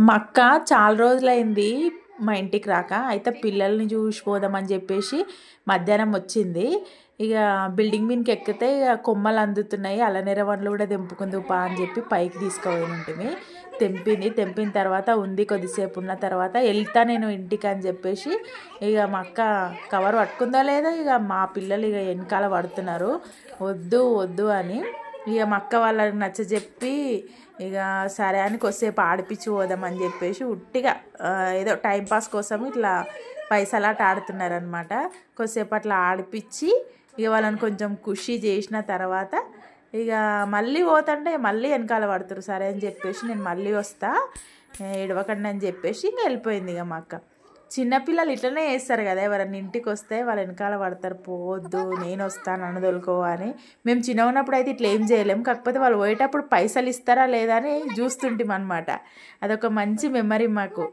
మా అక్క చాలా రోజులైంది మా ఇంటికి రాక. అయితే పిల్లల్ని చూసిపోదామని చెప్పేసి మధ్యాహ్నం వచ్చింది. ఇక బిల్డింగ్ మీదకి ఎక్కితే ఇక కొమ్మలు అందుతున్నాయి, అల్లనేర పండ్లు కూడా తెంపుకుందు పా అని చెప్పి పైకి తీసుకుపోయి ఉంటుంది. తెంపిన తర్వాత ఉంది, కొద్దిసేపు ఉన్న తర్వాత వెళ్తా నేను ఇంటికి అని చెప్పేసి ఇక మా అక్క కవర్ పట్టుకుందా లేదా, ఇక మా పిల్లలు ఇక వెనకాల పడుతున్నారు వద్దు వద్దు అని. ఇక మా అక్క వాళ్ళకి నచ్చజెప్పి ఇక సరే అని కొద్దిసేపు ఆడిపించి పోదామని చెప్పేసి ఉట్టిగా ఏదో టైంపాస్ కోసం ఇట్లా పైసలాట ఆడుతున్నారనమాట. కొద్దిసేపు అట్లా ఆడిపించి ఇక వాళ్ళని కొంచెం ఖుషి చేసిన తర్వాత ఇక మళ్ళీ పోతుంటే మళ్ళీ వెనకాల పడుతురు. సరే అని చెప్పేసి నేను మళ్ళీ వస్తా, ఏడవకండి అని చెప్పేసి ఇంక వెళ్ళిపోయింది. ఇక మా అక్క చిన్నపిల్లలు ఇట్లనే చేస్తారు కదా, ఎవరన్నా ఇంటికి వస్తే వాళ్ళ వెనకాల పడతారు, పోవద్దు నేను వస్తాను అనదొలుకో అని. మేము చిన్న ఉన్నప్పుడు అయితే ఇట్లా ఏం చేయలేము, కాకపోతే వాళ్ళు పోయేటప్పుడు పైసలు ఇస్తారా లేదా అని చూస్తుంటాం అనమాట. అదొక మంచి మెమరీ మాకు.